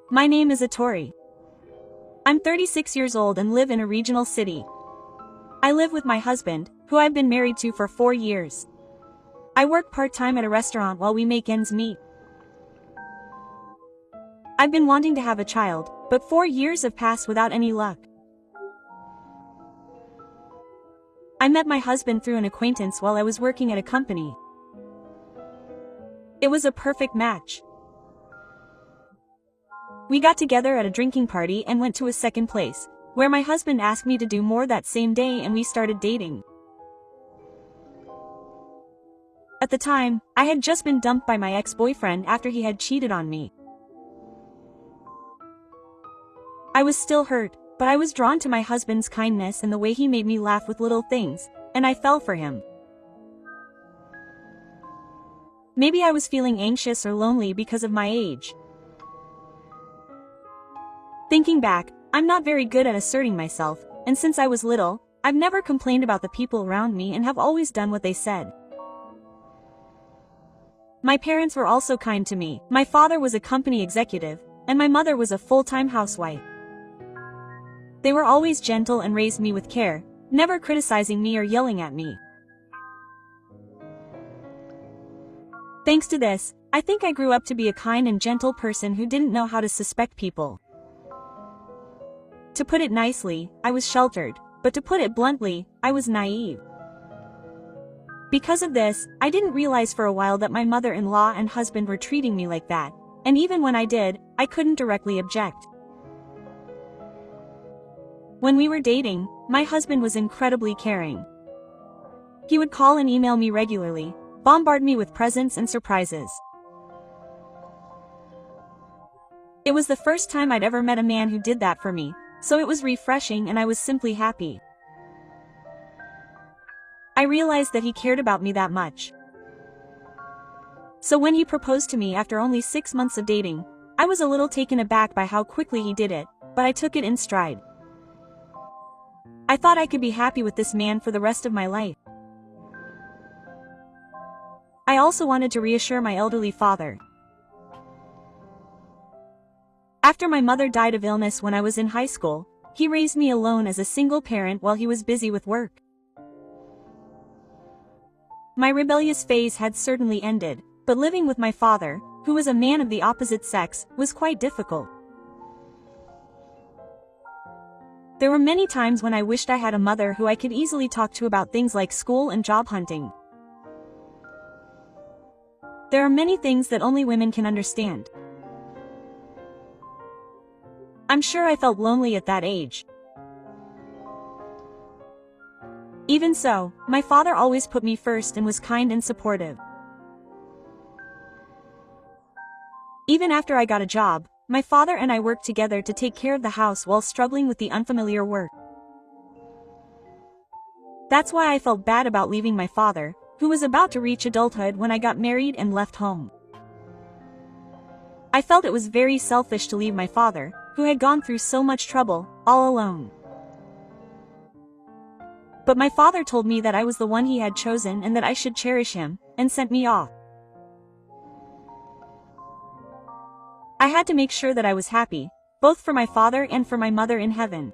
My name is Atori. I'm 36 years old and live in a regional city. I live with my husband, who I've been married to for 4 years. I work part-time at a restaurant while we make ends meet. I've been wanting to have a child, but 4 years have passed without any luck. I met my husband through an acquaintance while I was working at a company. It was a perfect match. We got together at a drinking party and went to a second place, where my husband asked me to do more that same day and we started dating. At the time, I had just been dumped by my ex-boyfriend after he had cheated on me. I was still hurt, but I was drawn to my husband's kindness and the way he made me laugh with little things, and I fell for him. Maybe I was feeling anxious or lonely because of my age. Thinking back, I'm not very good at asserting myself, and since I was little, I've never complained about the people around me and have always done what they said. My parents were also kind to me. My father was a company executive, and my mother was a full-time housewife. They were always gentle and raised me with care, never criticizing me or yelling at me. Thanks to this, I think I grew up to be a kind and gentle person who didn't know how to suspect people. To put it nicely, I was sheltered, but to put it bluntly, I was naive. Because of this, I didn't realize for a while that my mother-in-law and husband were treating me like that, and even when I did, I couldn't directly object. When we were dating, my husband was incredibly caring. He would call and email me regularly, bombard me with presents and surprises. It was the first time I'd ever met a man who did that for me, so it was refreshing and I was simply happy. I realized that he cared about me that much. So when he proposed to me after only 6 months of dating, I was a little taken aback by how quickly he did it, but I took it in stride. I thought I could be happy with this man for the rest of my life. I also wanted to reassure my elderly father. After my mother died of illness when I was in high school, he raised me alone as a single parent while he was busy with work. My rebellious phase had certainly ended, but living with my father, who was a man of the opposite sex, was quite difficult. There were many times when I wished I had a mother who I could easily talk to about things like school and job hunting. There are many things that only women can understand. I'm sure I felt lonely at that age. Even so, my father always put me first and was kind and supportive. Even after I got a job, my father and I worked together to take care of the house while struggling with the unfamiliar work. That's why I felt bad about leaving my father, who was about to reach adulthood when I got married and left home. I felt it was very selfish to leave my father, who had gone through so much trouble, all alone. But my father told me that I was the one he had chosen and that I should cherish him, and sent me off. I had to make sure that I was happy, both for my father and for my mother in heaven.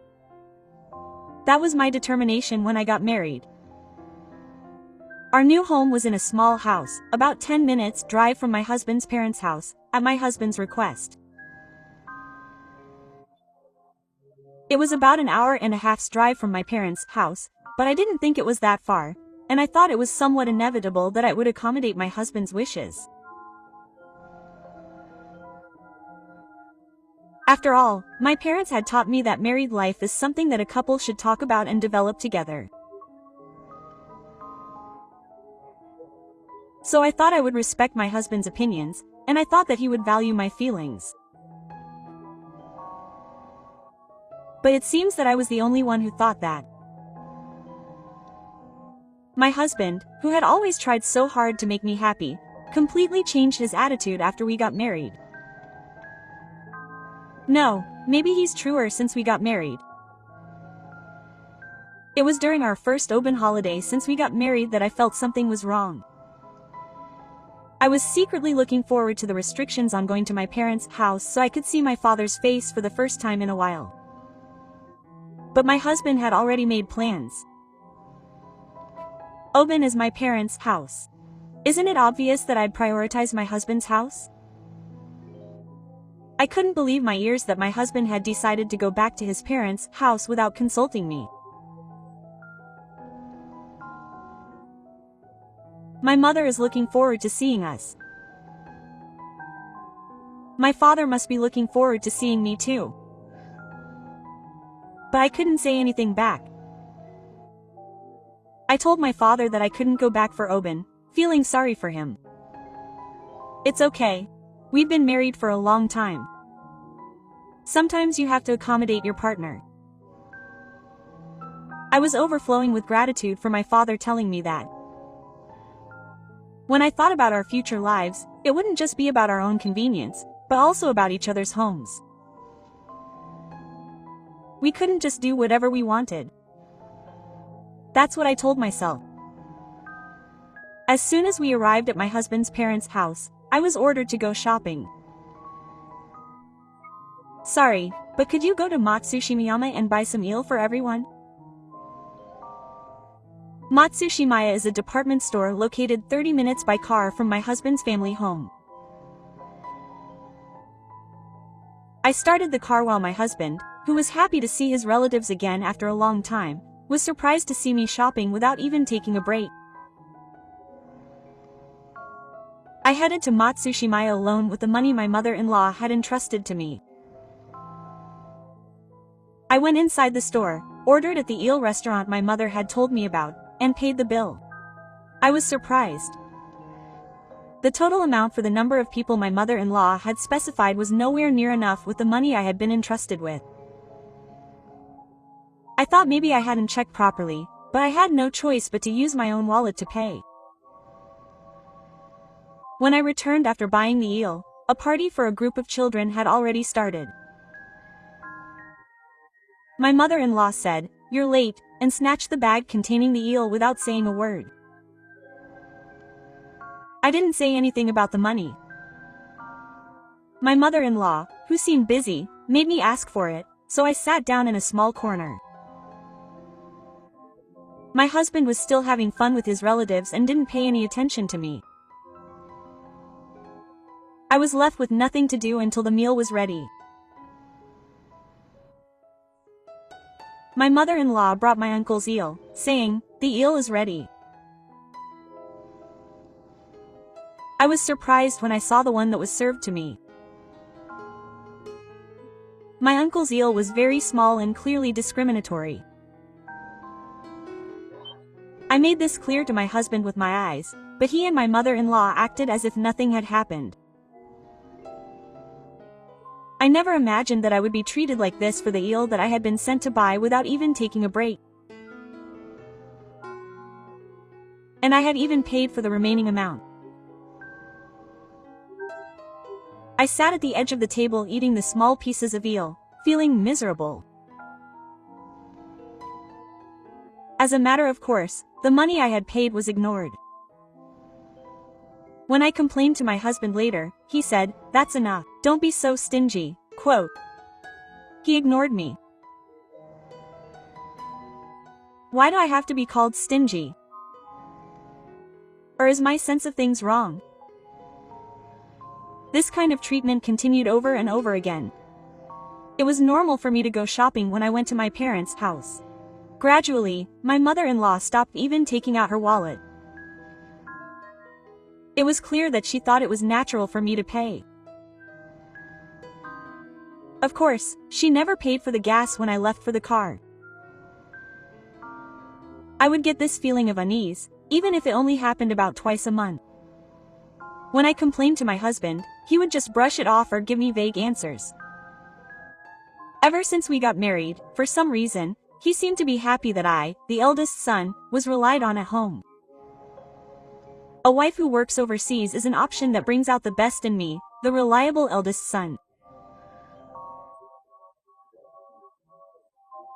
That was my determination when I got married. Our new home was in a small house, about 10 minutes drive from my husband's parents' house, at my husband's request. It was about an hour and a half's drive from my parents' house, but I didn't think it was that far, and I thought it was somewhat inevitable that I would accommodate my husband's wishes. After all, my parents had taught me that married life is something that a couple should talk about and develop together. So I thought I would respect my husband's opinions, and I thought that he would value my feelings. But it seems that I was the only one who thought that. My husband, who had always tried so hard to make me happy, completely changed his attitude after we got married. No, maybe he's truer since we got married. It was during our first open holiday since we got married that I felt something was wrong. I was secretly looking forward to the restrictions on going to my parents' house so I could see my father's face for the first time in a while. But my husband had already made plans. Oban is my parents' house. Isn't it obvious that I'd prioritize my husband's house? I couldn't believe my ears that my husband had decided to go back to his parents' house without consulting me. My mother is looking forward to seeing us. My father must be looking forward to seeing me too. But I couldn't say anything back. I told my father that I couldn't go back for Oban, feeling sorry for him. It's okay. We've been married for a long time. Sometimes you have to accommodate your partner. I was overflowing with gratitude for my father telling me that. When I thought about our future lives, it wouldn't just be about our own convenience, but also about each other's homes. We couldn't just do whatever we wanted. That's what I told myself. As soon as we arrived at my husband's parents' house, I was ordered to go shopping. Sorry, but could you go to Matsushimiyama and buy some eel for everyone? Matsushimaya is a department store located 30 minutes by car from my husband's family home. I started the car while my husband, who was happy to see his relatives again after a long time, was surprised to see me shopping without even taking a break. I headed to Matsushimaya alone with the money my mother-in-law had entrusted to me. I went inside the store, ordered at the eel restaurant my mother had told me about, and paid the bill. I was surprised. The total amount for the number of people my mother-in-law had specified was nowhere near enough with the money I had been entrusted with. I thought maybe I hadn't checked properly, but I had no choice but to use my own wallet to pay. When I returned after buying the eel, a party for a group of children had already started. My mother-in-law said, "You're late," and snatched the bag containing the eel without saying a word. I didn't say anything about the money. My mother-in-law, who seemed busy, made me ask for it, so I sat down in a small corner. My husband was still having fun with his relatives and didn't pay any attention to me. I was left with nothing to do until the meal was ready. My mother-in-law brought my uncle's eel, saying, "The eel is ready." I was surprised when I saw the one that was served to me. My uncle's eel was very small and clearly discriminatory. I made this clear to my husband with my eyes, but he and my mother-in-law acted as if nothing had happened. I never imagined that I would be treated like this for the eel that I had been sent to buy without even taking a break. And I had even paid for the remaining amount. I sat at the edge of the table eating the small pieces of eel, feeling miserable. As a matter of course, the money I had paid was ignored. When I complained to my husband later, he said, "That's enough. Don't be so stingy." Quote. He ignored me. Why do I have to be called stingy? Or is my sense of things wrong? This kind of treatment continued over and over again. It was normal for me to go shopping when I went to my parents' house. Gradually, my mother-in-law stopped even taking out her wallet. It was clear that she thought it was natural for me to pay. Of course, she never paid for the gas when I left for the car. I would get this feeling of unease, even if it only happened about twice a month. When I complained to my husband, he would just brush it off or give me vague answers. Ever since we got married, for some reason, he seemed to be happy that I, the eldest son, was relied on at home. A wife who works overseas is an option that brings out the best in me, the reliable eldest son.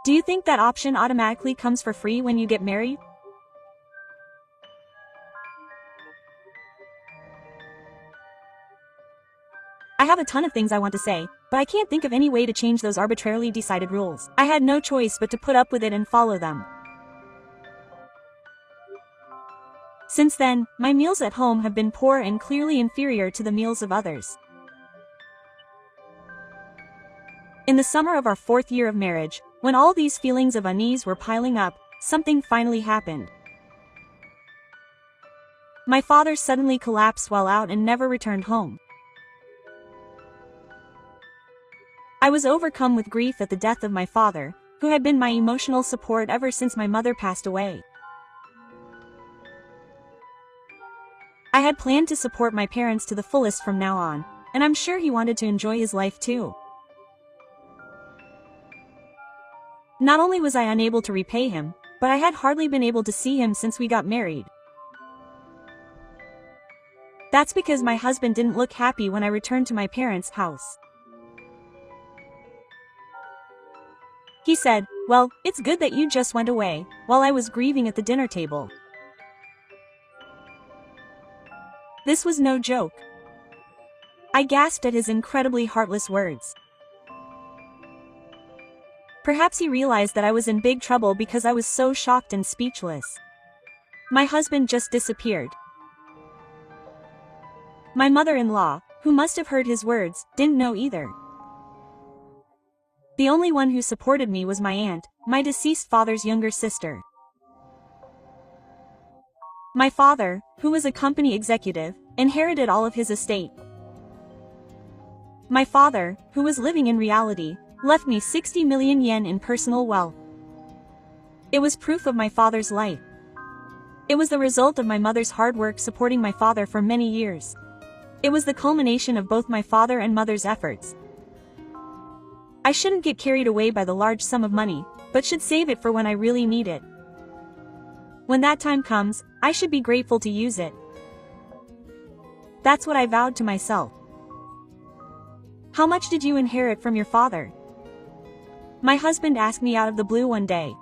Do you think that option automatically comes for free when you get married? I have a ton of things I want to say, but I can't think of any way to change those arbitrarily decided rules. I had no choice but to put up with it and follow them. Since then, my meals at home have been poor and clearly inferior to the meals of others. In the summer of our 4th year of marriage, when all these feelings of unease were piling up, something finally happened. My father suddenly collapsed while out and never returned home. I was overcome with grief at the death of my father, who had been my emotional support ever since my mother passed away. I had planned to support my parents to the fullest from now on, and I'm sure he wanted to enjoy his life too. Not only was I unable to repay him, but I had hardly been able to see him since we got married. That's because my husband didn't look happy when I returned to my parents' house. He said, "Well, it's good that you just went away," while I was grieving at the dinner table. This was no joke. I gasped at his incredibly heartless words. Perhaps he realized that I was in big trouble because I was so shocked and speechless. My husband just disappeared. My mother-in-law, who must have heard his words, didn't know either. The only one who supported me was my aunt, my deceased father's younger sister. My father, who was a company executive, inherited all of his estate. My father, who was living in reality, left me 60 million yen in personal wealth. It was proof of my father's life. It was the result of my mother's hard work supporting my father for many years. It was the culmination of both my father and mother's efforts. I shouldn't get carried away by the large sum of money, but should save it for when I really need it. When that time comes, I should be grateful to use it. That's what I vowed to myself. How much did you inherit from your father? My husband asked me out of the blue one day.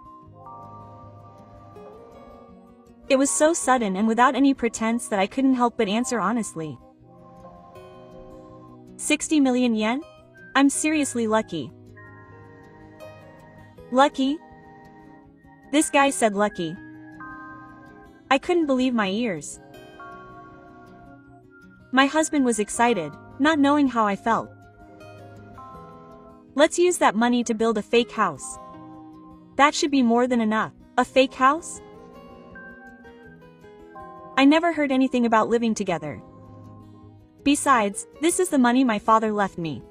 It was so sudden and without any pretense that I couldn't help but answer honestly. 60 million yen? I'm seriously lucky. Lucky? This guy said lucky. I couldn't believe my ears. My husband was excited, not knowing how I felt. Let's use that money to build a fake house. That should be more than enough. A fake house? I never heard anything about living together. Besides, this is the money my father left me.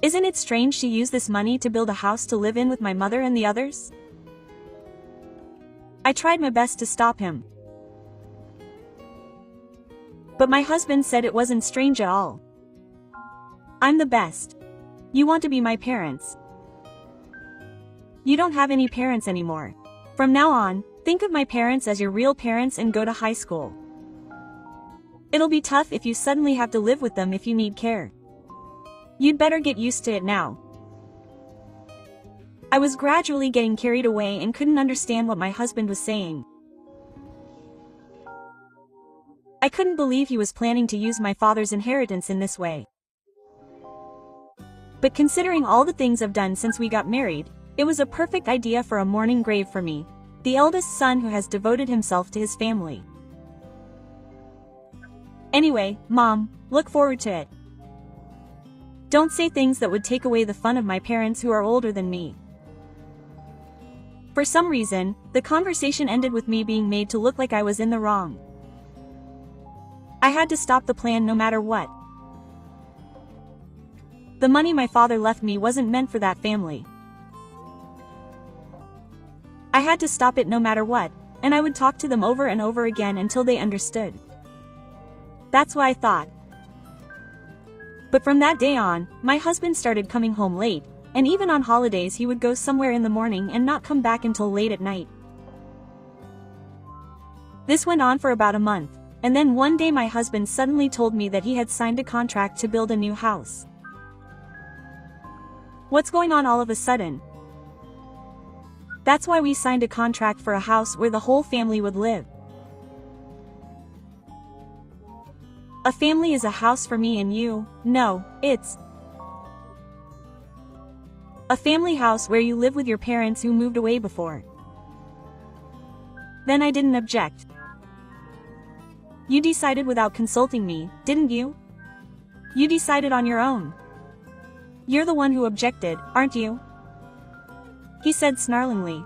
Isn't it strange to use this money to build a house to live in with my mother and the others? I tried my best to stop him. But my husband said it wasn't strange at all. I'm the best. You want to be my parents. You don't have any parents anymore. From now on, think of my parents as your real parents and go to high school. It'll be tough if you suddenly have to live with them if you need care. You'd better get used to it now. I was gradually getting carried away and couldn't understand what my husband was saying. I couldn't believe he was planning to use my father's inheritance in this way. But considering all the things I've done since we got married, it was a perfect idea for a mourning grave for me, the eldest son who has devoted himself to his family. Anyway, Mom, look forward to it. Don't say things that would take away the fun of my parents who are older than me. For some reason, the conversation ended with me being made to look like I was in the wrong. I had to stop the plan no matter what. The money my father left me wasn't meant for that family. I had to stop it no matter what, and I would talk to them over and over again until they understood. That's what I thought. But from that day on, my husband started coming home late, and even on holidays he would go somewhere in the morning and not come back until late at night. This went on for about a month, and then one day my husband suddenly told me that he had signed a contract to build a new house. What's going on all of a sudden? That's why we signed a contract for a house where the whole family would live. A family is a house for me and you. No, it's a family house where you live with your parents who moved away before. Then I didn't object. You decided without consulting me, didn't you? You decided on your own. You're the one who objected, aren't you? He said snarlingly.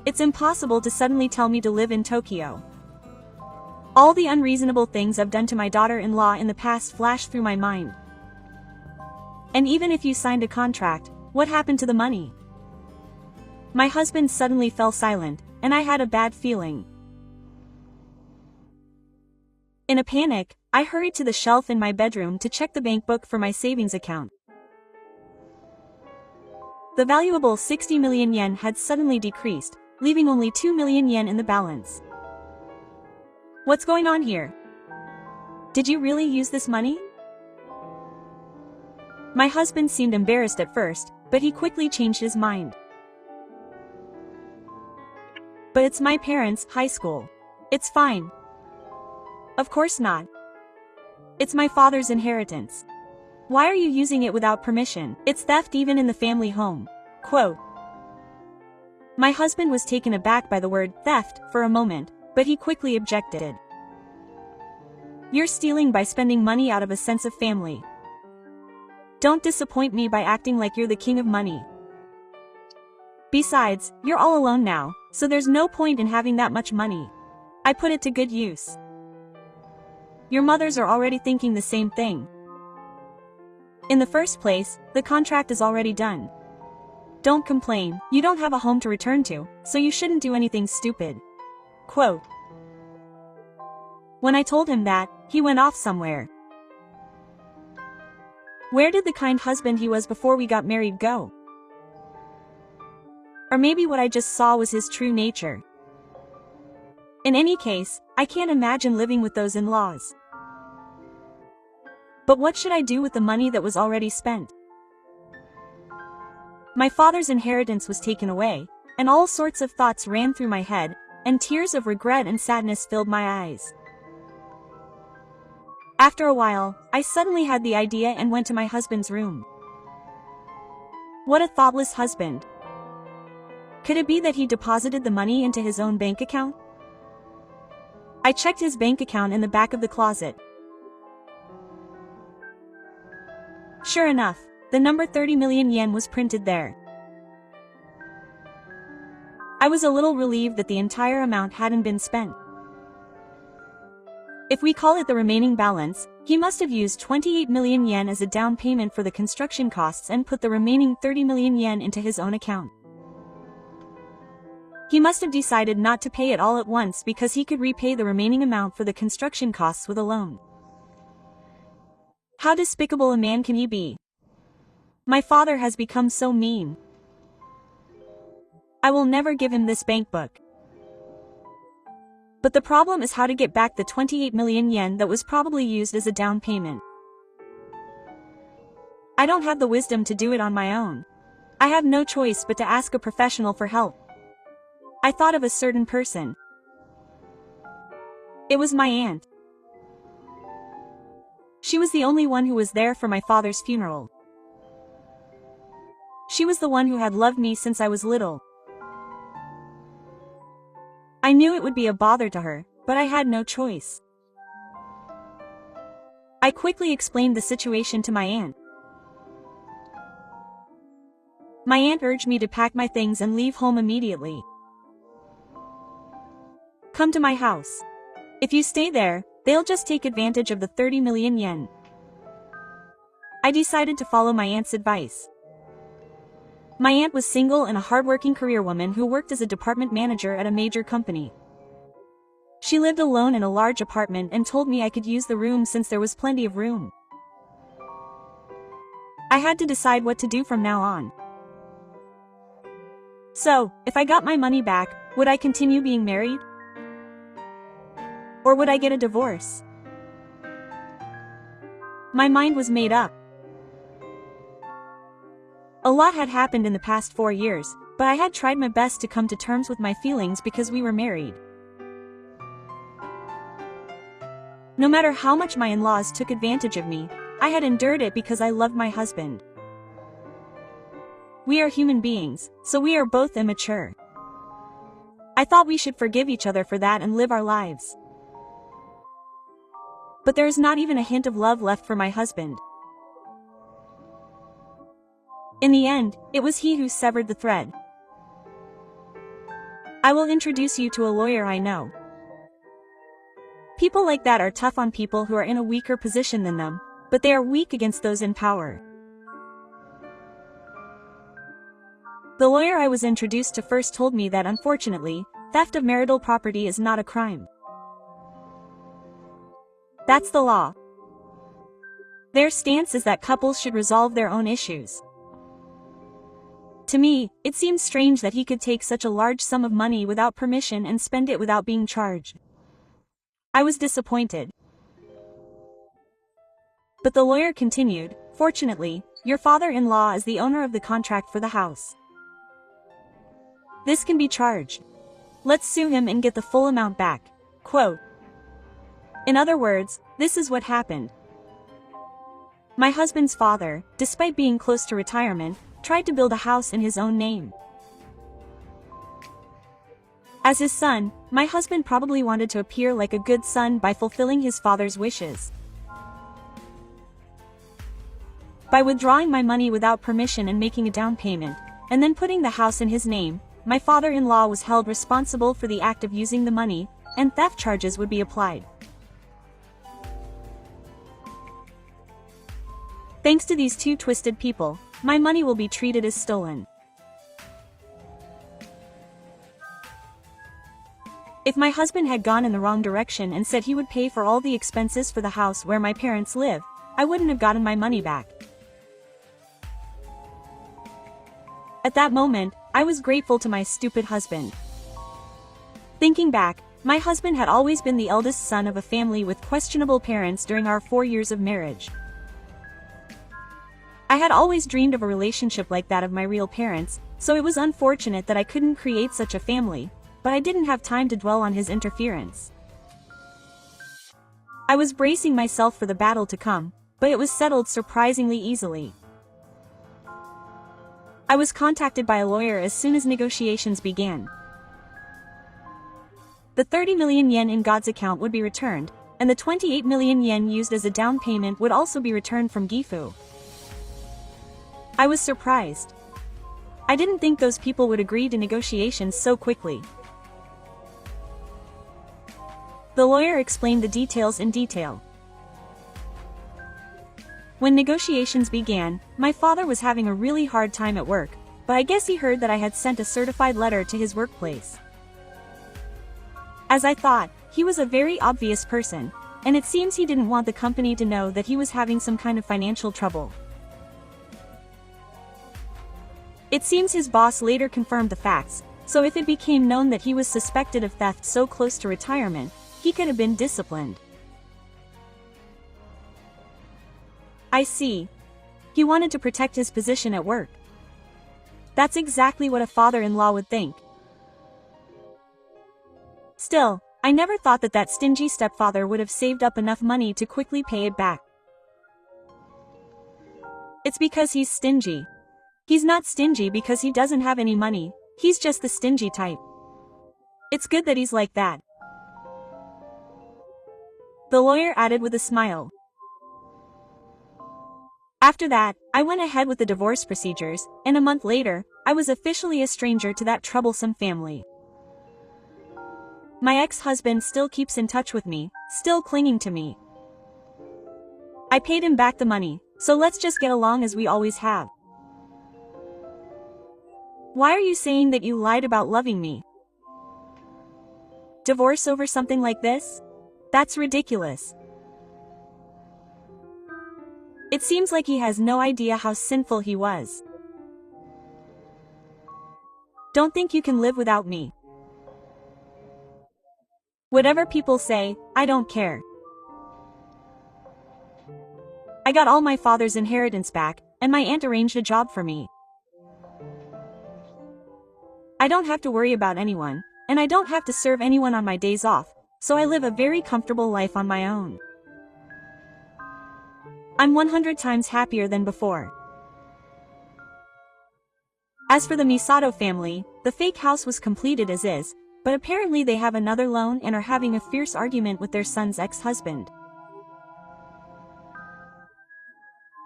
It's impossible to suddenly tell me to live in Tokyo. All the unreasonable things I've done to my daughter-in-law in the past flashed through my mind. And even if you signed a contract, what happened to the money? My husband suddenly fell silent, and I had a bad feeling. In a panic, I hurried to the shelf in my bedroom to check the bank book for my savings account. The valuable 60 million yen had suddenly decreased, leaving only 2 million yen in the balance. What's going on here? Did you really use this money? My husband seemed embarrassed at first, but he quickly changed his mind. But it's my parents' high school. It's fine. Of course not. It's my father's inheritance. Why are you using it without permission? It's theft even in the family home. Quote. My husband was taken aback by the word theft for a moment, but he quickly objected. You're stealing by spending money out of a sense of family. Don't disappoint me by acting like you're the king of money. Besides, you're all alone now, so there's no point in having that much money. I put it to good use. Your mothers are already thinking the same thing. In the first place, the contract is already done. Don't complain, you don't have a home to return to, so you shouldn't do anything stupid. Quote. When I told him that, he went off somewhere. Where did the kind husband he was before we got married go? Or maybe what I just saw was his true nature. In any case, I can't imagine living with those in-laws. But what should I do with the money that was already spent? My father's inheritance was taken away, and all sorts of thoughts ran through my head, and tears of regret and sadness filled my eyes. After a while, I suddenly had the idea and went to my husband's room. What a thoughtless husband. Could it be that he deposited the money into his own bank account? I checked his bank account in the back of the closet. Sure enough, the number 30 million yen was printed there. I was a little relieved that the entire amount hadn't been spent. If we call it the remaining balance, he must have used 28 million yen as a down payment for the construction costs and put the remaining 30 million yen into his own account. He must have decided not to pay it all at once because he could repay the remaining amount for the construction costs with a loan. How despicable a man can he be? My father has become so mean. I will never give him this bank book. But the problem is how to get back the 28 million yen that was probably used as a down payment. I don't have the wisdom to do it on my own. I have no choice but to ask a professional for help. I thought of a certain person. It was my aunt. She was the only one who was there for my father's funeral. She was the one who had loved me since I was little. I knew it would be a bother to her, but I had no choice. I quickly explained the situation to my aunt. My aunt urged me to pack my things and leave home immediately. Come to my house. If you stay there, they'll just take advantage of the 30 million yen. I decided to follow my aunt's advice. My aunt was single and a hardworking career woman who worked as a department manager at a major company. She lived alone in a large apartment and told me I could use the room since there was plenty of room. I had to decide what to do from now on. So, if I got my money back, would I continue being married? Or would I get a divorce? My mind was made up. A lot had happened in the past 4 years, but I had tried my best to come to terms with my feelings because we were married. No matter how much my in-laws took advantage of me, I had endured it because I loved my husband. We are human beings, so we are both immature. I thought we should forgive each other for that and live our lives. But there is not even a hint of love left for my husband. In the end, it was he who severed the thread. I will introduce you to a lawyer I know. People like that are tough on people who are in a weaker position than them, but they are weak against those in power. The lawyer I was introduced to first told me that unfortunately, theft of marital property is not a crime. That's the law. Their stance is that couples should resolve their own issues. To me, it seems strange that he could take such a large sum of money without permission and spend it without being charged. I was disappointed. But the lawyer continued, "Fortunately, your father-in-law is the owner of the contract for the house. This can be charged. Let's sue him and get the full amount back." Quote. In other words, this is what happened. My husband's father, despite being close to retirement, tried to build a house in his own name. As his son, my husband probably wanted to appear like a good son by fulfilling his father's wishes. By withdrawing my money without permission and making a down payment, and then putting the house in his name, my father-in-law was held responsible for the act of using the money, and theft charges would be applied. Thanks to these two twisted people, my money will be treated as stolen. If my husband had gone in the wrong direction and said he would pay for all the expenses for the house where my parents live, I wouldn't have gotten my money back. At that moment, I was grateful to my stupid husband. Thinking back, my husband had always been the eldest son of a family with questionable parents during our 4 years of marriage. I had always dreamed of a relationship like that of my real parents, so it was unfortunate that I couldn't create such a family, but I didn't have time to dwell on his interference. I was bracing myself for the battle to come, but it was settled surprisingly easily. I was contacted by a lawyer as soon as negotiations began. The 30 million yen in God's account would be returned, and the 28 million yen used as a down payment would also be returned from Gifu. I was surprised. I didn't think those people would agree to negotiations so quickly. The lawyer explained the details in detail. When negotiations began, my father was having a really hard time at work, but I guess he heard that I had sent a certified letter to his workplace. As I thought, he was a very obvious person, and it seems he didn't want the company to know that he was having some kind of financial trouble. It seems his boss later confirmed the facts, so if it became known that he was suspected of theft so close to retirement, he could have been disciplined. I see. He wanted to protect his position at work. That's exactly what a father-in-law would think. Still, I never thought that stingy stepfather would have saved up enough money to quickly pay it back. It's because he's stingy. He's not stingy because he doesn't have any money, he's just the stingy type. It's good that he's like that. The lawyer added with a smile. After that, I went ahead with the divorce procedures, and a month later, I was officially a stranger to that troublesome family. My ex-husband still keeps in touch with me, still clinging to me. I paid him back the money, so let's just get along as we always have. Why are you saying that you lied about loving me? Divorce over something like this? That's ridiculous. It seems like he has no idea how sinful he was. Don't think you can live without me. Whatever people say, I don't care. I got all my father's inheritance back, and my aunt arranged a job for me. I don't have to worry about anyone, and I don't have to serve anyone on my days off, so I live a very comfortable life on my own. I'm 100 times happier than before. As for the Misato family, the fake house was completed as is, but apparently they have another loan and are having a fierce argument with their son's ex-husband.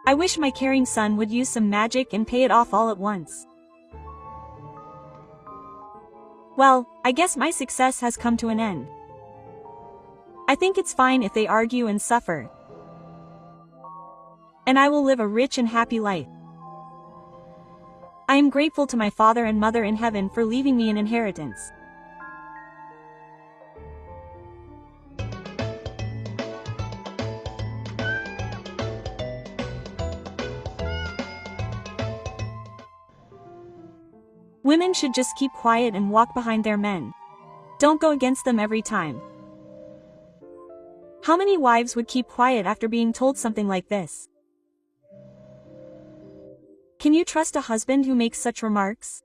I wish my caring son would use some magic and pay it off all at once. Well, I guess my success has come to an end. I think it's fine if they argue and suffer. And I will live a rich and happy life. I am grateful to my father and mother in heaven for leaving me an inheritance. Women should just keep quiet and walk behind their men. Don't go against them every time. How many wives would keep quiet after being told something like this? Can you trust a husband who makes such remarks?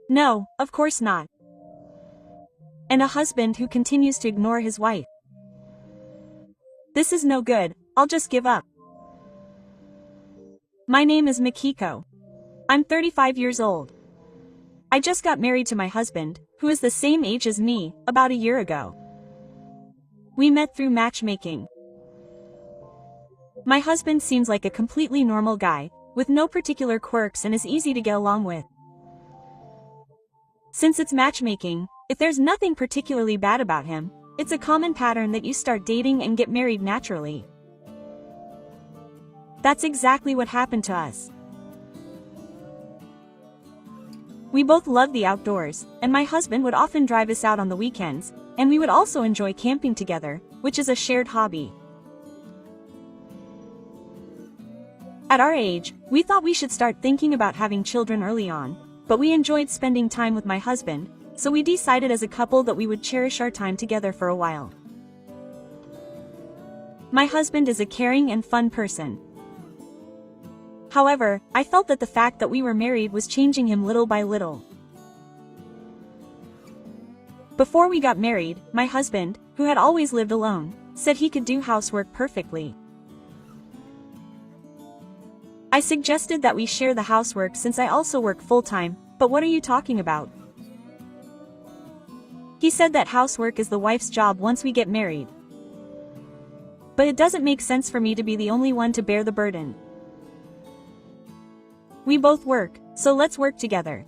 No, of course not. And a husband who continues to ignore his wife. This is no good, I'll just give up. My name is Mikiko. I'm 35 years old. I just got married to my husband, who is the same age as me, about a year ago. We met through matchmaking. My husband seems like a completely normal guy, with no particular quirks and is easy to get along with. Since it's matchmaking, if there's nothing particularly bad about him, it's a common pattern that you start dating and get married naturally. That's exactly what happened to us. We both love the outdoors, and my husband would often drive us out on the weekends, and we would also enjoy camping together, which is a shared hobby. At our age, we thought we should start thinking about having children early on, but we enjoyed spending time with my husband, so we decided as a couple that we would cherish our time together for a while. My husband is a caring and fun person. However, I felt that the fact that we were married was changing him little by little. Before we got married, my husband, who had always lived alone, said he could do housework perfectly. I suggested that we share the housework since I also work full-time, but what are you talking about? He said that housework is the wife's job once we get married. But it doesn't make sense for me to be the only one to bear the burden. We both work, so let's work together.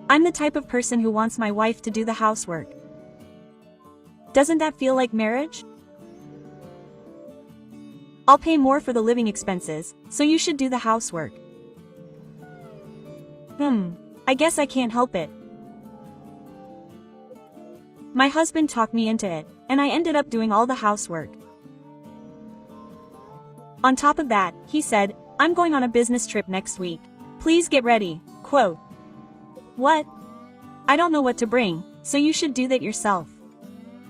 I'm the type of person who wants my wife to do the housework. Doesn't that feel like marriage? I'll pay more for the living expenses, so you should do the housework. I guess I can't help it. My husband talked me into it, and I ended up doing all the housework. On top of that, he said, I'm going on a business trip next week. Please get ready, quote. What? I don't know what to bring, so you should do that yourself.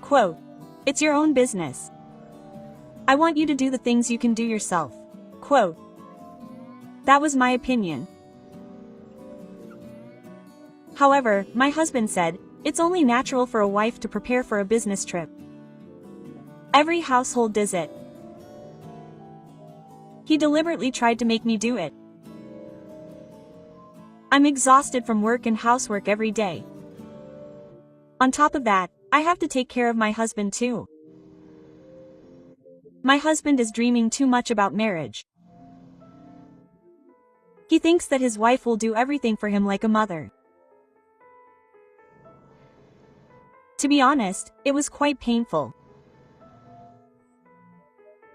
Quote. It's your own business. I want you to do the things you can do yourself. Quote. That was my opinion. However, my husband said, it's only natural for a wife to prepare for a business trip. Every household does it. He deliberately tried to make me do it. I'm exhausted from work and housework every day. On top of that, I have to take care of my husband too. My husband is dreaming too much about marriage. He thinks that his wife will do everything for him like a mother. To be honest, it was quite painful.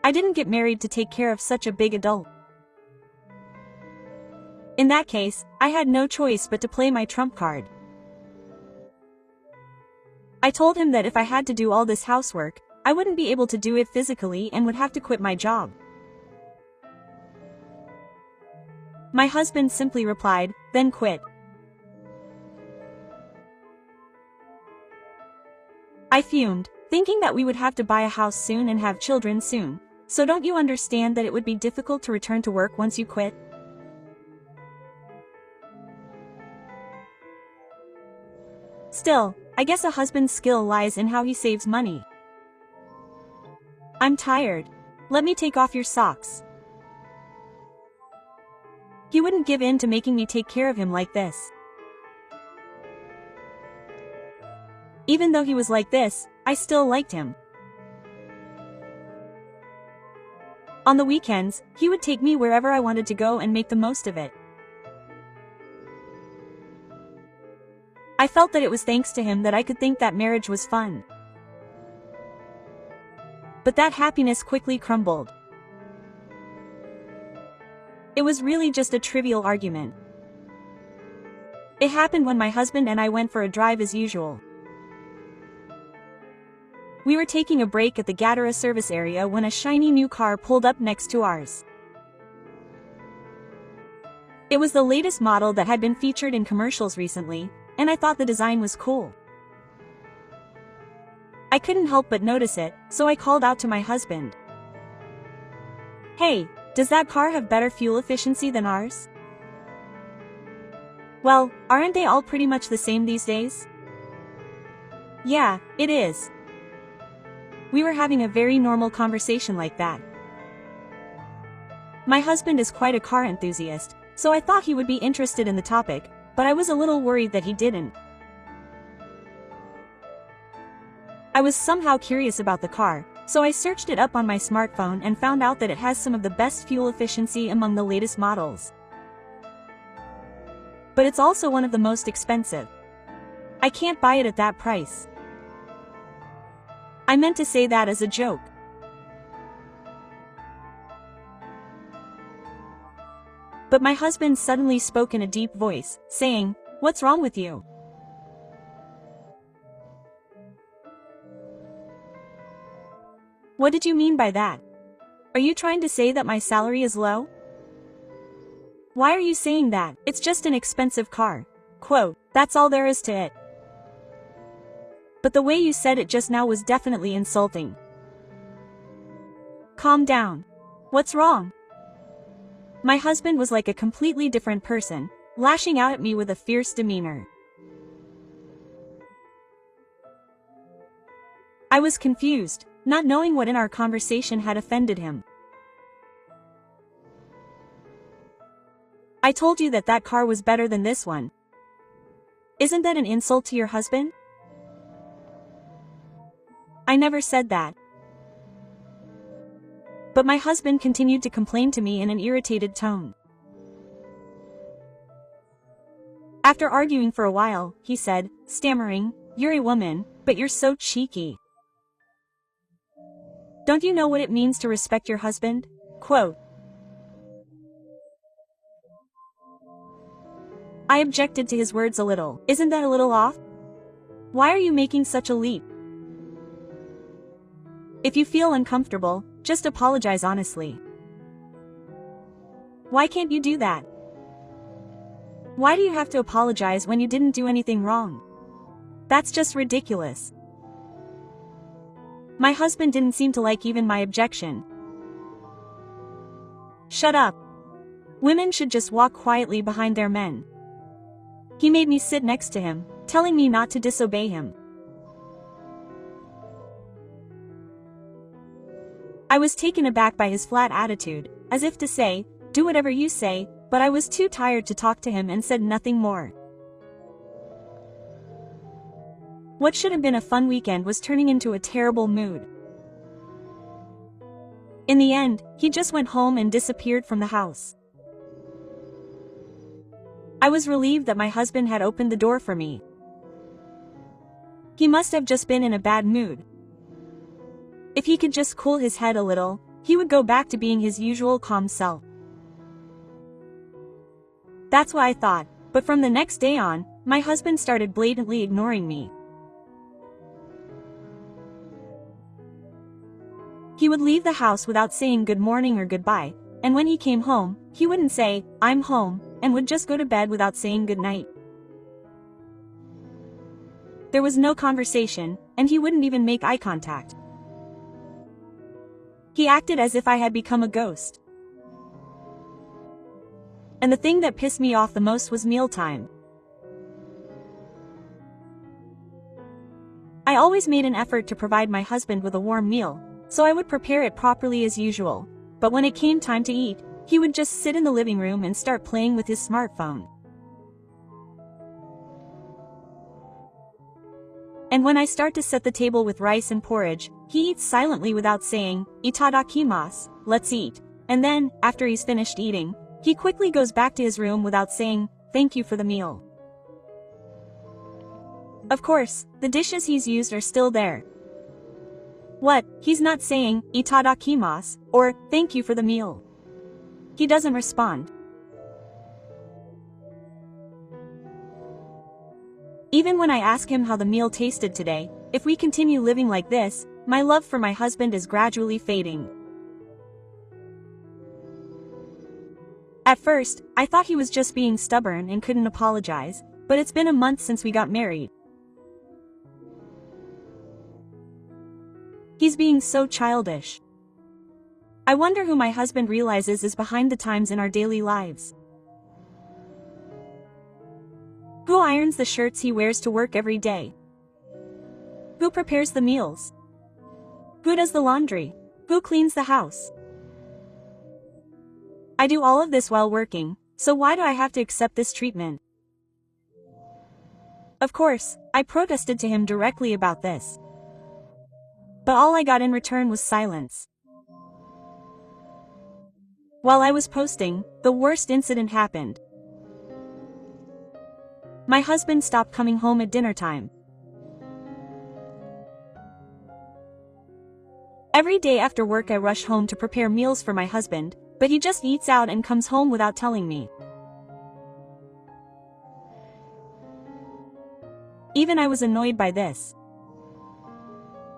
I didn't get married to take care of such a big adult. In that case, I had no choice but to play my trump card. I told him that if I had to do all this housework, I wouldn't be able to do it physically and would have to quit my job. My husband simply replied, then quit. I fumed, thinking that we would have to buy a house soon and have children soon. So don't you understand that it would be difficult to return to work once you quit? Still, I guess a husband's skill lies in how he saves money. I'm tired. Let me take off your socks. He wouldn't give in to making me take care of him like this. Even though he was like this, I still liked him. On the weekends, he would take me wherever I wanted to go and make the most of it. I felt that it was thanks to him that I could think that marriage was fun. But that happiness quickly crumbled. It was really just a trivial argument. It happened when my husband and I went for a drive as usual. We were taking a break at the Gatara service area when a shiny new car pulled up next to ours. It was the latest model that had been featured in commercials recently, and I thought the design was cool. I couldn't help but notice it, so I called out to my husband. "Hey, does that car have better fuel efficiency than ours?" "Well, aren't they all pretty much the same these days?" "Yeah, it is." We were having a very normal conversation like that. My husband is quite a car enthusiast, so I thought he would be interested in the topic, but I was a little worried that he didn't. I was somehow curious about the car, so I searched it up on my smartphone and found out that it has some of the best fuel efficiency among the latest models. But it's also one of the most expensive. I can't buy it at that price. I meant to say that as a joke. But my husband suddenly spoke in a deep voice, saying, "What's wrong with you?" "What did you mean by that? Are you trying to say that my salary is low?" "Why are you saying that? It's just an expensive car. Quote, that's all there is to it. But the way you said it just now was definitely insulting." "Calm down. What's wrong?" My husband was like a completely different person, lashing out at me with a fierce demeanor. I was confused, not knowing what in our conversation had offended him. "I told you that that car was better than this one. Isn't that an insult to your husband?" "I never said that." But my husband continued to complain to me in an irritated tone. After arguing for a while, he said, stammering, "You're a woman, but you're so cheeky. Don't you know what it means to respect your husband?" Quote. I objected to his words a little. "Isn't that a little off? Why are you making such a leap? If you feel uncomfortable, just apologize honestly." "Why can't you do that? Why do you have to apologize when you didn't do anything wrong? That's just ridiculous." My husband didn't seem to like even my objection. "Shut up. Women should just walk quietly behind their men." He made me sit next to him, telling me not to disobey him. I was taken aback by his flat attitude, as if to say, "Do whatever you say," but I was too tired to talk to him and said nothing more. What should have been a fun weekend was turning into a terrible mood. In the end, he just went home and disappeared from the house. I was relieved that my husband had opened the door for me. He must have just been in a bad mood. If he could just cool his head a little, he would go back to being his usual calm self. That's what I thought, but from the next day on, my husband started blatantly ignoring me. He would leave the house without saying good morning or goodbye, and when he came home, he wouldn't say, "I'm home," and would just go to bed without saying good night. There was no conversation, and he wouldn't even make eye contact. He acted as if I had become a ghost. And the thing that pissed me off the most was mealtime. I always made an effort to provide my husband with a warm meal, so I would prepare it properly as usual. But when it came time to eat, he would just sit in the living room and start playing with his smartphone. And when I start to set the table with rice and porridge, he eats silently without saying, "Itadakimasu, let's eat." And then, after he's finished eating, he quickly goes back to his room without saying, "Thank you for the meal." Of course, the dishes he's used are still there. What? He's not saying, "Itadakimasu," or, "Thank you for the meal." He doesn't respond. Even when I ask him how the meal tasted today, if we continue living like this, my love for my husband is gradually fading. At first, I thought he was just being stubborn and couldn't apologize, but it's been a month since we got married. He's being so childish. I wonder who my husband realizes is behind the times in our daily lives. Who irons the shirts he wears to work every day? Who prepares the meals? Who does the laundry? Who cleans the house? I do all of this while working, so why do I have to accept this treatment? Of course, I protested to him directly about this. But all I got in return was silence. While I was posting, the worst incident happened. My husband stopped coming home at dinner time. Every day after work I rush home to prepare meals for my husband, but he just eats out and comes home without telling me. Even I was annoyed by this.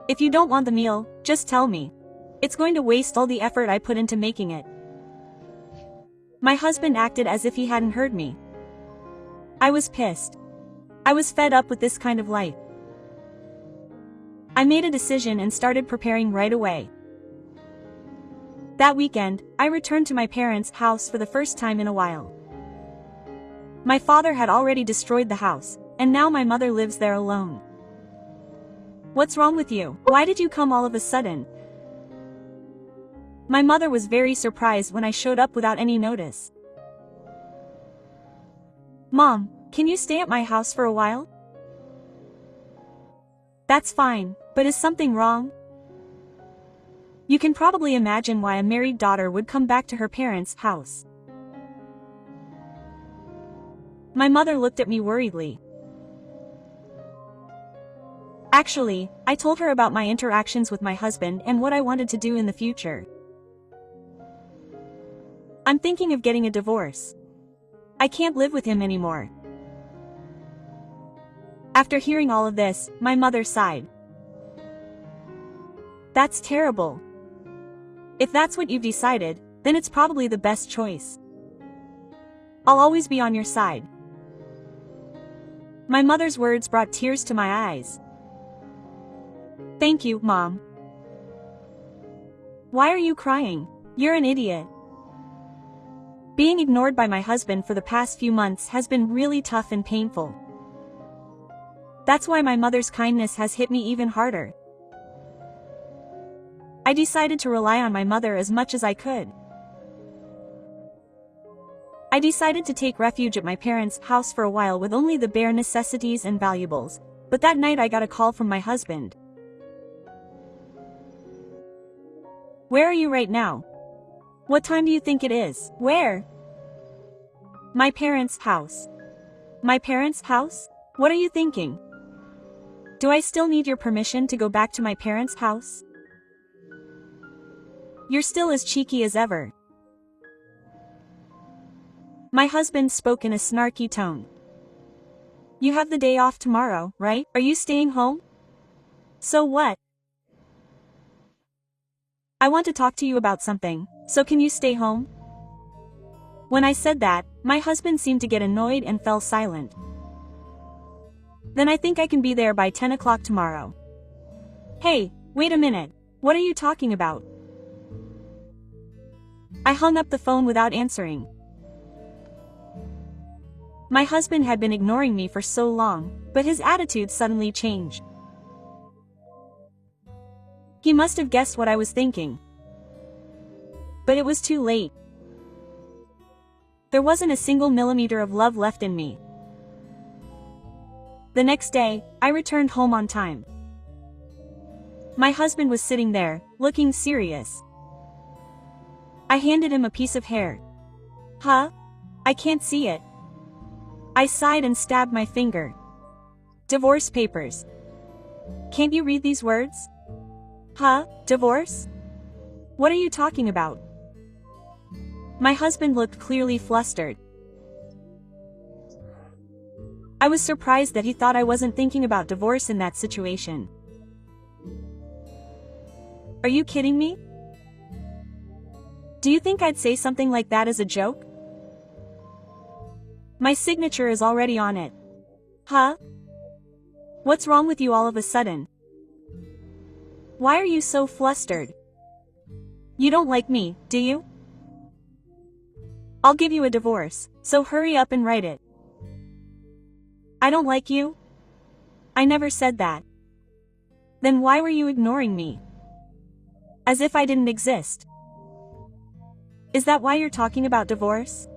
If you don't want the meal, just tell me. It's going to waste all the effort I put into making it. My husband acted as if he hadn't heard me. I was pissed. I was fed up with this kind of life. I made a decision and started preparing right away. That weekend, I returned to my parents' house for the first time in a while. My father had already destroyed the house, and now my mother lives there alone. "What's wrong with you? Why did you come all of a sudden?" My mother was very surprised when I showed up without any notice. "Mom, can you stay at my house for a while?" "That's fine, but is something wrong?" You can probably imagine why a married daughter would come back to her parents' house. My mother looked at me worriedly. Actually, I told her about my interactions with my husband and what I wanted to do in the future. I'm thinking of getting a divorce. I can't live with him anymore. After hearing all of this, my mother sighed. That's terrible. If that's what you've decided, then it's probably the best choice. I'll always be on your side. My mother's words brought tears to my eyes. Thank you, Mom. Why are you crying? You're an idiot. Being ignored by my husband for the past few months has been really tough and painful. That's why my mother's kindness has hit me even harder. I decided to rely on my mother as much as I could. I decided to take refuge at my parents' house for a while with only the bare necessities and valuables, but that night I got a call from my husband. Where are you right now? What time do you think it is? Where? My parents' house. My parents' house? What are you thinking? Do I still need your permission to go back to my parents' house? You're still as cheeky as ever. My husband spoke in a snarky tone. You have the day off tomorrow, right? Are you staying home? So what? I want to talk to you about something, so can you stay home? When I said that, my husband seemed to get annoyed and fell silent. Then I think I can be there by 10 o'clock tomorrow. Hey, wait a minute. What are you talking about? I hung up the phone without answering. My husband had been ignoring me for so long, but his attitude suddenly changed. He must have guessed what I was thinking. But it was too late. There wasn't a single millimeter of love left in me. The next day, I returned home on time. My husband was sitting there, looking serious. I handed him a piece of hair. Huh? I can't see it. I sighed and stabbed my finger. Divorce papers. Can't you read these words? Huh? Divorce? What are you talking about? My husband looked clearly flustered. I was surprised that he thought I wasn't thinking about divorce in that situation. Are you kidding me? Do you think I'd say something like that as a joke? My signature is already on it. Huh? What's wrong with you all of a sudden? Why are you so flustered? You don't like me, do you? I'll give you a divorce, so hurry up and write it. I don't like you? I never said that. Then why were you ignoring me? As if I didn't exist. Is that why you're talking about divorce?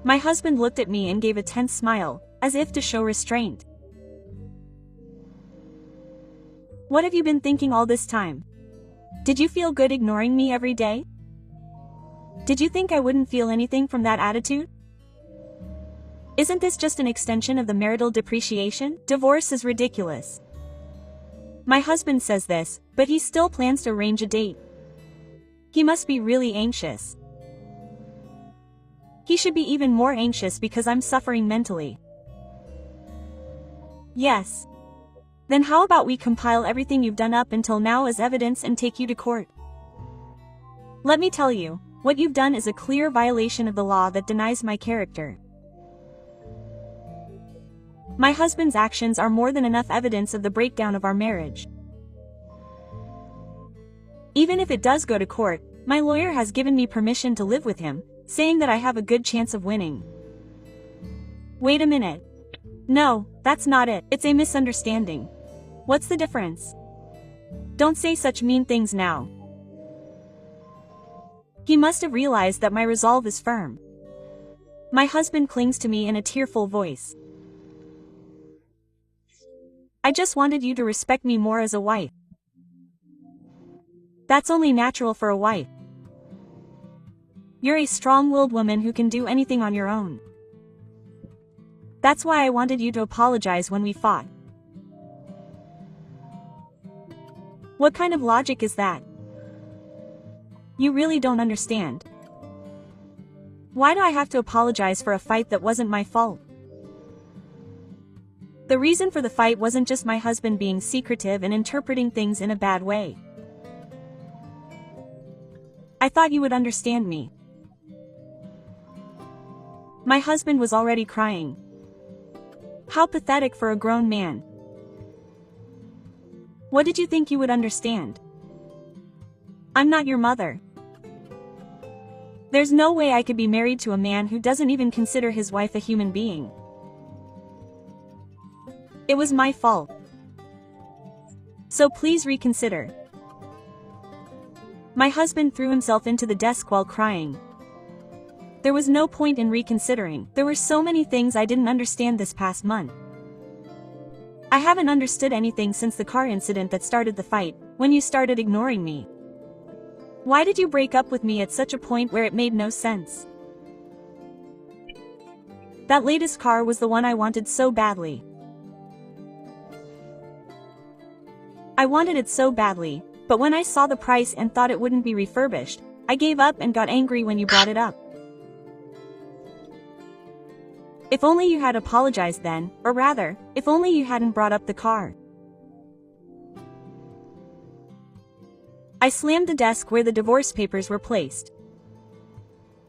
My husband looked at me and gave a tense smile, as if to show restraint. What have you been thinking all this time? Did you feel good ignoring me every day? Did you think I wouldn't feel anything from that attitude? Isn't this just an extension of the marital depreciation? Divorce is ridiculous. My husband says this, but he still plans to arrange a date. He must be really anxious. He should be even more anxious because I'm suffering mentally. Yes. Then how about we compile everything you've done up until now as evidence and take you to court? Let me tell you, what you've done is a clear violation of the law that denies my character. My husband's actions are more than enough evidence of the breakdown of our marriage. Even if it does go to court, my lawyer has given me permission to live with him, saying that I have a good chance of winning. Wait a minute. No, that's not it. It's a misunderstanding. What's the difference? Don't say such mean things now. He must have realized that my resolve is firm. My husband clings to me in a tearful voice. I just wanted you to respect me more as a wife. That's only natural for a wife. You're a strong-willed woman who can do anything on your own. That's why I wanted you to apologize when we fought. What kind of logic is that? You really don't understand. Why do I have to apologize for a fight that wasn't my fault? The reason for the fight wasn't just my husband being secretive and interpreting things in a bad way. I thought you would understand me. My husband was already crying. How pathetic for a grown man. What did you think you would understand? I'm not your mother. There's no way I could be married to a man who doesn't even consider his wife a human being. It was my fault. So please reconsider. My husband threw himself into the desk while crying. There was no point in reconsidering. There were so many things I didn't understand this past month. I haven't understood anything since the car incident that started the fight, when you started ignoring me. Why did you break up with me at such a point where it made no sense? That latest car was the one I wanted so badly. I wanted it so badly, but when I saw the price and thought it wouldn't be refurbished, I gave up and got angry when you brought it up. If only you had apologized then, or rather, if only you hadn't brought up the car. I slammed the desk where the divorce papers were placed.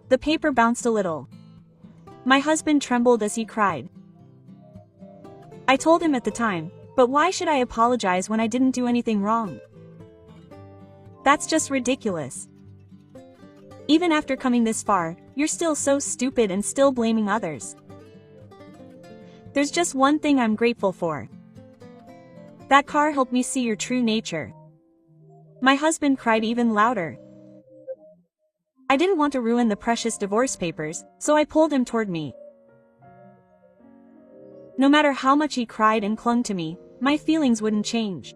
The paper bounced a little. My husband trembled as he cried. I told him at the time, but why should I apologize when I didn't do anything wrong? That's just ridiculous. Even after coming this far, you're still so stupid and still blaming others. There's just one thing I'm grateful for. That car helped me see your true nature." My husband cried even louder. I didn't want to ruin the precious divorce papers, so I pulled him toward me. No matter how much he cried and clung to me, my feelings wouldn't change.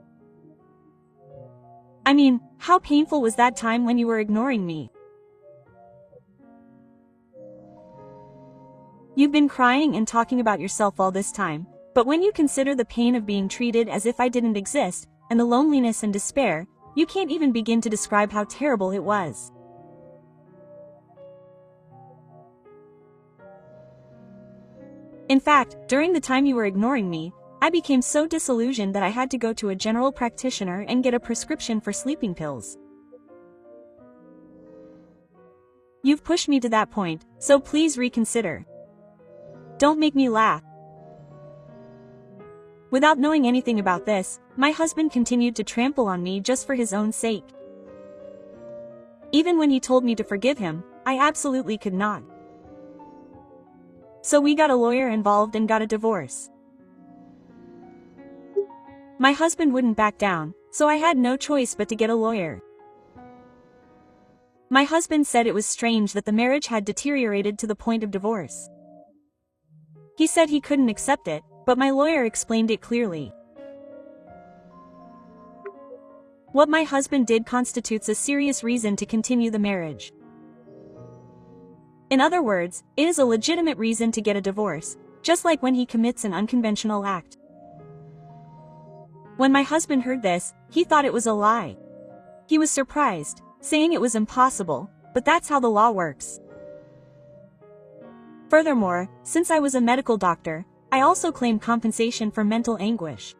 I mean, how painful was that time when you were ignoring me? You've been crying and talking about yourself all this time, but when you consider the pain of being treated as if I didn't exist, and the loneliness and despair, you can't even begin to describe how terrible it was. In fact, during the time you were ignoring me, I became so disillusioned that I had to go to a general practitioner and get a prescription for sleeping pills. You've pushed me to that point, so please reconsider. Don't make me laugh. Without knowing anything about this, my husband continued to trample on me just for his own sake. Even when he told me to forgive him, I absolutely could not. So we got a lawyer involved and got a divorce. My husband wouldn't back down, so I had no choice but to get a lawyer. My husband said it was strange that the marriage had deteriorated to the point of divorce. He said he couldn't accept it, but my lawyer explained it clearly. What my husband did constitutes a serious reason to continue the marriage. In other words, it is a legitimate reason to get a divorce, just like when he commits an unconventional act. When my husband heard this, he thought it was a lie. He was surprised, saying it was impossible, but that's how the law works. Furthermore, since I was a medical doctor, I also claimed compensation for mental anguish.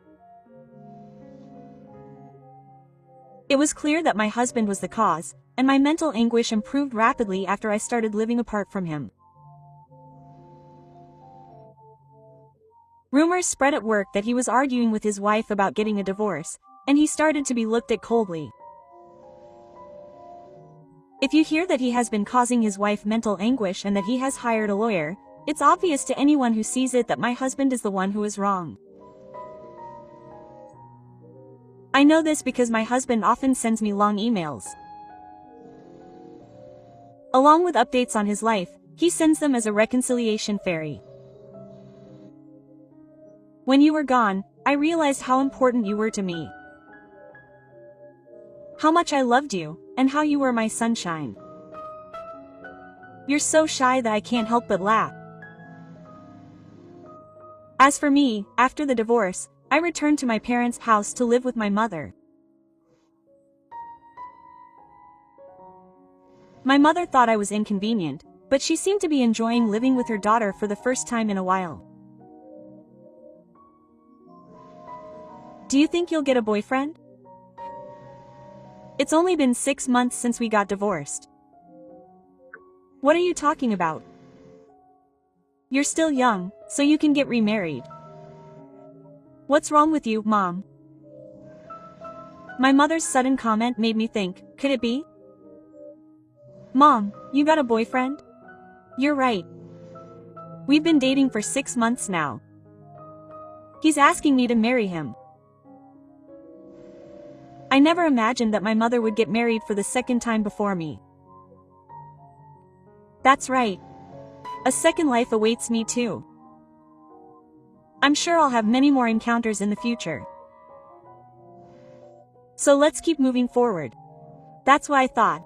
It was clear that my husband was the cause, and my mental anguish improved rapidly after I started living apart from him. Rumors spread at work that he was arguing with his wife about getting a divorce, and he started to be looked at coldly. If you hear that he has been causing his wife mental anguish and that he has hired a lawyer, it's obvious to anyone who sees it that my husband is the one who is wrong. I know this because my husband often sends me long emails. Along with updates on his life, he sends them as a reconciliation fairy. When you were gone, I realized how important you were to me. How much I loved you, and how you were my sunshine. You're so shy that I can't help but laugh. As for me, after the divorce, I returned to my parents' house to live with my mother. My mother thought I was inconvenient, but she seemed to be enjoying living with her daughter for the first time in a while. Do you think you'll get a boyfriend? It's only been 6 months since we got divorced. What are you talking about? You're still young, so you can get remarried. What's wrong with you, Mom? My mother's sudden comment made me think, could it be? Mom, you got a boyfriend? You're right. We've been dating for 6 months now. He's asking me to marry him. I never imagined that my mother would get married for the second time before me. That's right. A second life awaits me too. I'm sure I'll have many more encounters in the future. So let's keep moving forward. That's what I thought.